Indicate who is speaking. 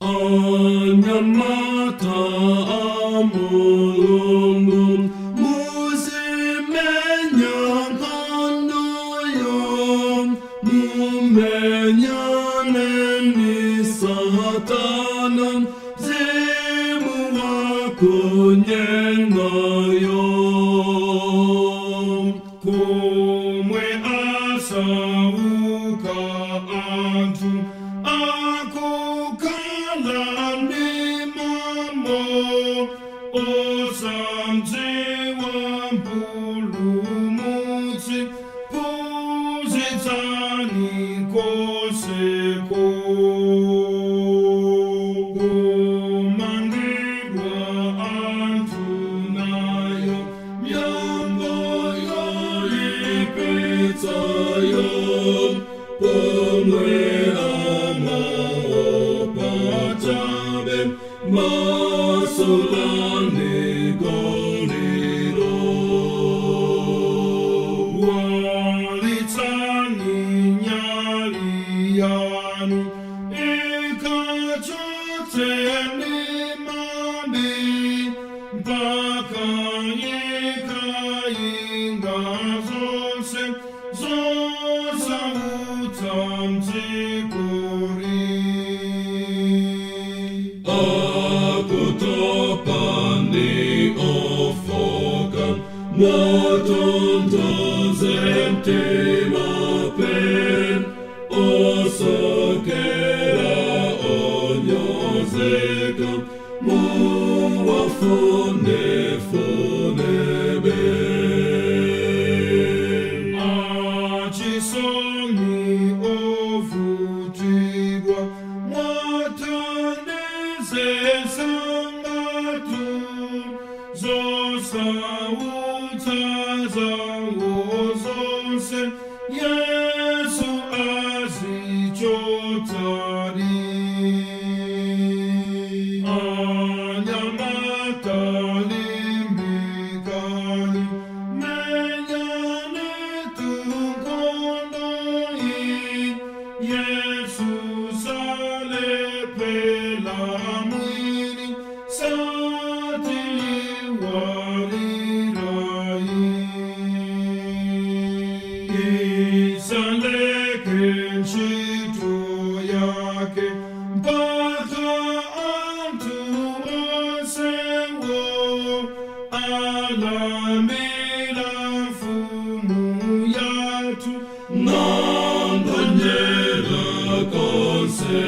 Speaker 1: Anyamata amulungun musimenya kandoyon mumenya neni satanan zimu wakunyengayon kumwe asauka antu aku kalani mamo osamze wampulumuti puzitani koseko kumangidwa antu nayo myambo yoipitayo pomwe amaopatabe masulani goliro walitani nyaliyani ikachoteni mami mpaka yikainga zose zosa utamzikuri akutopani ofokan motontozentimapen osokera onyozekan muwafonebe achisoni ovutigwa mwatanezesangatu zosawutazawozose yesu azichotari anyamatalimikani menyane tukondoi yesu salepela mwini satiliwalirai isalekenshitu yake mpaka antu osewo alamila fumu yatu nangonyela konse